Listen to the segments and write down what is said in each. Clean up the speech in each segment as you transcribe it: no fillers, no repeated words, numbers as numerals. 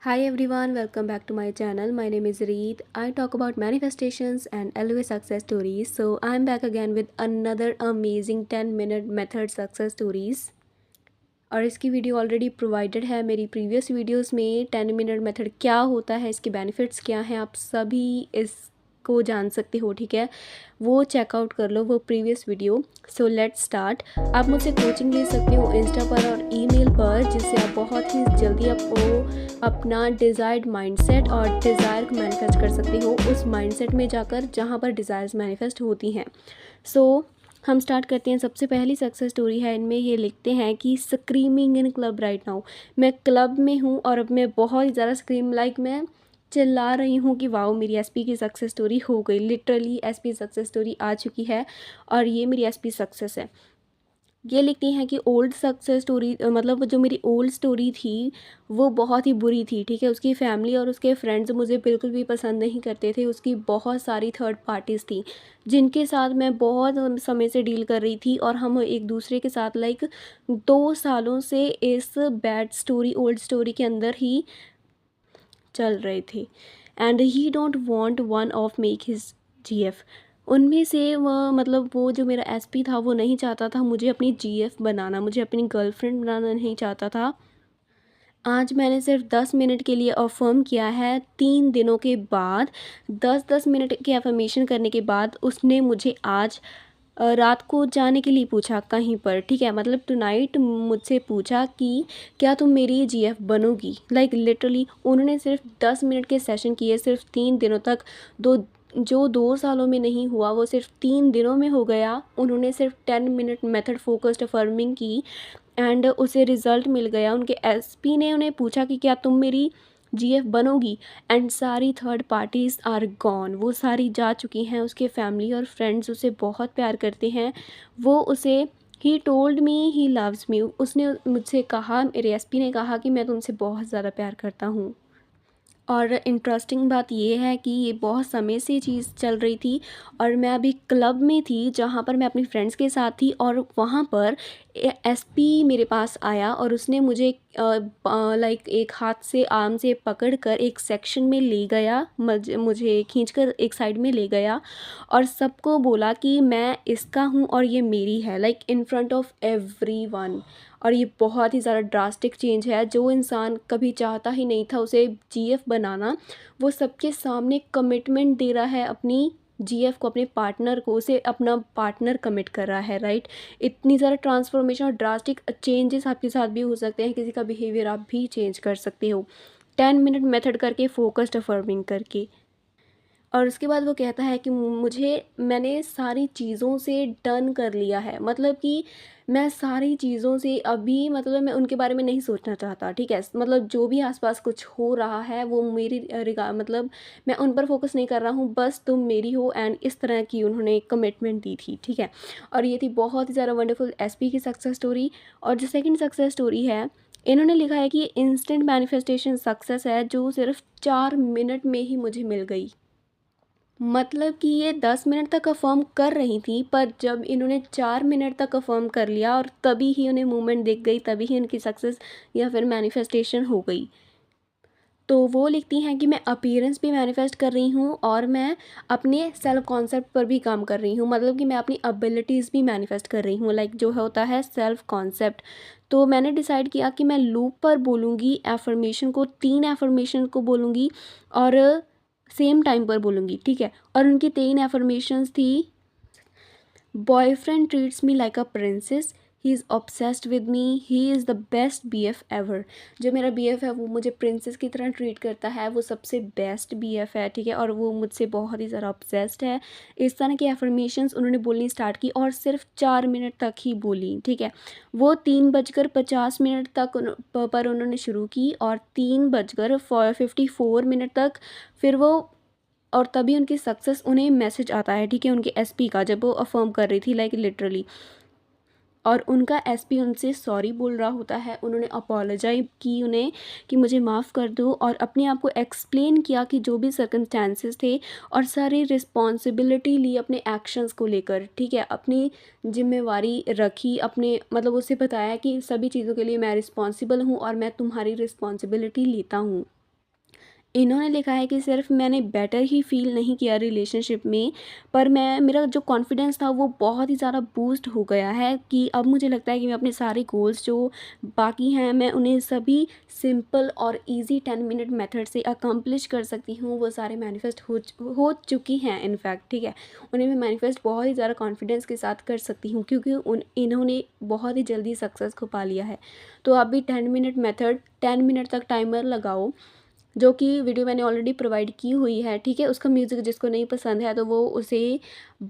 Hi everyone, welcome back to my channel. My name is Reed. I talk about manifestations and always success stories. So I'm back again with another amazing 10-minute method success stories. और इसकी video already provided है मेरी previous videos में। 10 minute method क्या होता है, इसके benefits क्या हैं, आप सभी इसको जान सकते हो। ठीक है, वो चेकआउट कर लो वो previous video. So let's start. आप मुझसे कोचिंग ले सकते हो इंस्टा पर और ईमेल पर, जिससे आप बहुत ही जल्दी आपको अपना डिज़ायर्ड माइंडसेट और डिज़ायर को मैनिफेस्ट कर सकते हो उस माइंडसेट में जाकर जहाँ पर डिज़ायर्स मैनिफेस्ट होती हैं। सो हम स्टार्ट करते हैं। सबसे पहली सक्सेस स्टोरी है, इनमें ये लिखते हैं कि स्क्रीमिंग इन क्लब राइट नाउ। मैं क्लब में हूँ और अब मैं बहुत ही ज़्यादा मैं चिल्ला रही हूँ कि वाओ मेरी एसपी की सक्सेस स्टोरी हो गई। लिटरली एसपी सक्सेस स्टोरी आ चुकी है और ये मेरी एसपी सक्सेस है। ये लिखती हैं कि ओल्ड सक्सेस स्टोरी मतलब जो मेरी ओल्ड स्टोरी थी वो बहुत ही बुरी थी। ठीक है, उसकी फैमिली और उसके फ्रेंड्स मुझे बिल्कुल भी पसंद नहीं करते थे। उसकी बहुत सारी थर्ड पार्टीज़ थी जिनके साथ मैं बहुत समय से डील कर रही थी और हम एक दूसरे के साथ 2 सालों से इस बैड स्टोरी ओल्ड स्टोरी के अंदर ही चल रहे थे। And he don't want one of make his GF. उनमें से वह मतलब वो जो मेरा एसपी था वो नहीं चाहता था मुझे अपनी जीएफ बनाना, मुझे अपनी गर्लफ्रेंड बनाना नहीं चाहता था। आज मैंने सिर्फ 10 मिनट के लिए अफर्म किया है। 3 दिनों के बाद 10-10 मिनट की एफर्मेशन करने के बाद उसने मुझे आज रात को जाने के लिए पूछा कहीं पर। ठीक है, मतलब टुनाइट मुझसे पूछा कि क्या तुम मेरी जीएफ बनोगी। लिटरली उन्होंने सिर्फ 10 मिनट के सेशन किए, सिर्फ 3 दिनों तक। दो जो 2 सालों में नहीं हुआ वो सिर्फ 3 दिनों में हो गया। उन्होंने सिर्फ 10 मिनट मेथड फोकस्ड अफर्मिंग की एंड उसे रिज़ल्ट मिल गया। उनके एसपी ने उन्हें पूछा कि क्या तुम मेरी जीएफ बनोगी, एंड सारी थर्ड पार्टीज़ आर गॉन। वो सारी जा चुकी हैं। उसके फैमिली और फ्रेंड्स उसे बहुत प्यार करते हैं। वो उसे he told me he loves me. उसने मुझसे कहा, मेरे एसपी ने कहा कि मैं तुमसे बहुत ज़्यादा प्यार करता हूँ। और इंटरेस्टिंग बात ये है कि ये बहुत समय से चीज़ चल रही थी और मैं अभी क्लब में थी जहाँ पर मैं अपनी फ्रेंड्स के साथ थी और वहाँ पर एसपी मेरे पास आया और उसने मुझे एक हाथ से आर्म से पकड़कर एक सेक्शन में ले गया, मुझे खींचकर एक साइड में ले गया और सबको बोला कि मैं इसका हूँ और ये मेरी है, इन फ्रंट ऑफ एवरीवन। और ये बहुत ही ज़्यादा ड्रास्टिक चेंज है। जो इंसान कभी चाहता ही नहीं था उसे जीएफ बनाना, वो सबके सामने कमिटमेंट दे रहा है अपनी जीएफ को, अपने पार्टनर को, उसे अपना पार्टनर कमिट कर रहा है। राइट, इतनी ज़्यादा ट्रांसफॉर्मेशन और ड्रास्टिक चेंजेस आपके साथ भी हो सकते हैं। किसी का बिहेवियर आप भी चेंज कर सकते हो 10 मिनट मेथड करके, फोकस्ड अफर्मिंग करके। और उसके बाद वो कहता है कि मैंने सारी चीज़ों से डन कर लिया है। मतलब कि मैं सारी चीज़ों से अभी मैं उनके बारे में नहीं सोचना चाहता। ठीक है, जो भी आसपास कुछ हो रहा है वो मेरी मैं उन पर फोकस नहीं कर रहा हूँ, बस तुम मेरी हो। एंड इस तरह की उन्होंने कमिटमेंट दी थी। ठीक है, और ये थी बहुत ही ज़्यादा वंडरफुल एसपी की सक्सेस स्टोरी। और जो सेकेंड सक्सेस स्टोरी है, इन्होंने लिखा है कि इंस्टेंट मैनिफेस्टेशन सक्सेस है जो सिर्फ 4 मिनट में ही मुझे मिल गई। मतलब कि ये 10 मिनट तक अफ़र्म कर रही थी, पर जब इन्होंने 4 मिनट तक अफ़र्म कर लिया और तभी ही उन्हें मूवमेंट दिख गई, तभी ही उनकी सक्सेस या फिर मैनिफेस्टेशन हो गई। तो वो लिखती हैं कि मैं अपीयरेंस भी मैनिफेस्ट कर रही हूँ और मैं अपने सेल्फ कॉन्सेप्ट पर भी काम कर रही हूँ। मतलब कि मैं अपनी एबिलिटीज़ भी मैनिफेस्ट कर रही हूँ, जो होता है सेल्फ कॉन्सेप्ट। तो मैंने डिसाइड किया कि मैं लूप पर बोलूँगी एफर्मेशन को, 3 एफर्मेशन को बोलूँगी और सेम टाइम पर बोलूँगी। ठीक है, और उनकी 3 एफर्मेशंस थी, boyfriend treats me like a princess, he is obsessed with me, he is the best BF ever. जो मेरा बीएफ है वो मुझे प्रिंसेस की तरह ट्रीट करता है, वो सबसे बेस्ट बीएफ है। ठीक है, और वो मुझसे बहुत ही ज़्यादा ऑब्सेस्ड है। इस तरह की एफर्मेशंस उन्होंने बोलनी स्टार्ट की और सिर्फ 4 मिनट तक ही बोली। ठीक है, वो 3:50 तक पर उन्होंने शुरू की और 3:54 तक फिर वो, और तभी उनकी सक्सेस उन्हें मैसेज आता है। ठीक है, उनके एसपी का, जब वो अफर्म कर रही थी लिटरली, और उनका एसपी उनसे सॉरी बोल रहा होता है। उन्होंने अपोलोजाइज की उन्हें कि मुझे माफ़ कर दो, और अपने आप को एक्सप्लेन किया कि जो भी सर्कमस्टेंसेस थे, और सारी रिस्पॉन्सिबिलिटी ली अपने एक्शंस को लेकर। ठीक है, अपनी जिम्मेवारी रखी, अपने उसे बताया कि सभी चीज़ों के लिए मैं रिस्पॉन्सिबल हूँ और मैं तुम्हारी रिस्पॉन्सिबिलिटी लेता हूँ। इन्होंने लिखा है कि सिर्फ मैंने बेटर ही फ़ील नहीं किया रिलेशनशिप में, पर मेरा जो कॉन्फिडेंस था वो बहुत ही ज़्यादा बूस्ट हो गया है कि अब मुझे लगता है कि मैं अपने सारे गोल्स जो बाकी हैं, मैं उन्हें सभी सिंपल और ईज़ी 10 मिनट मेथड से अकम्प्लिश कर सकती हूँ। वो सारे मैनिफेस्ट हो चुकी हैं इनफैक्ट, ठीक है। उन्हें मैं मैनिफेस्ट बहुत ही ज़्यादा कॉन्फिडेंस के साथ कर सकती हूँ क्योंकि इन्होंने बहुत ही जल्दी सक्सेस को पा लिया है। तो आप भी 10 मिनट मेथड 10 मिनट तक टाइमर लगाओ, जो कि वीडियो मैंने ऑलरेडी प्रोवाइड की हुई है, ठीक है। उसका म्यूज़िक जिसको नहीं पसंद है तो वो उसे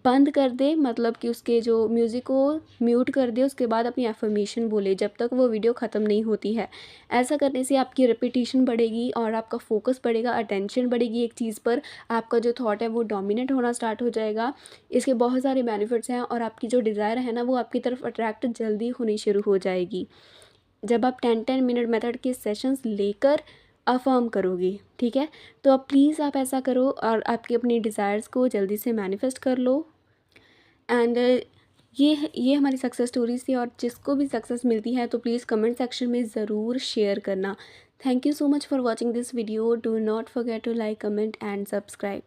बंद कर दे, मतलब कि उसके जो म्यूज़िक को म्यूट कर दे, उसके बाद अपनी एफर्मेशन बोले जब तक वो वीडियो ख़त्म नहीं होती है। ऐसा करने से आपकी रिपीटिशन बढ़ेगी और आपका फोकस बढ़ेगा, अटेंशन बढ़ेगी एक चीज़ पर, आपका जो थॉट है वो डोमिनेट होना स्टार्ट हो जाएगा। इसके बहुत सारे बेनिफिट्स हैं और आपकी जो डिज़ायर है ना वो आपकी तरफ अट्रैक्ट जल्दी होनी शुरू हो जाएगी जब आप 10-10 मिनट मेथड के सेशंस लेकर अफ़र्म करोगे, ठीक है। तो अब प्लीज़ आप ऐसा करो और आपकी अपनी डिज़ायर्स को जल्दी से मैनिफेस्ट कर लो। एंड ये हमारी सक्सेस स्टोरीज़ थी और जिसको भी सक्सेस मिलती है तो प्लीज़ कमेंट सेक्शन में ज़रूर शेयर करना। Thank you so much for watching this video. Do not forget to like, comment and subscribe.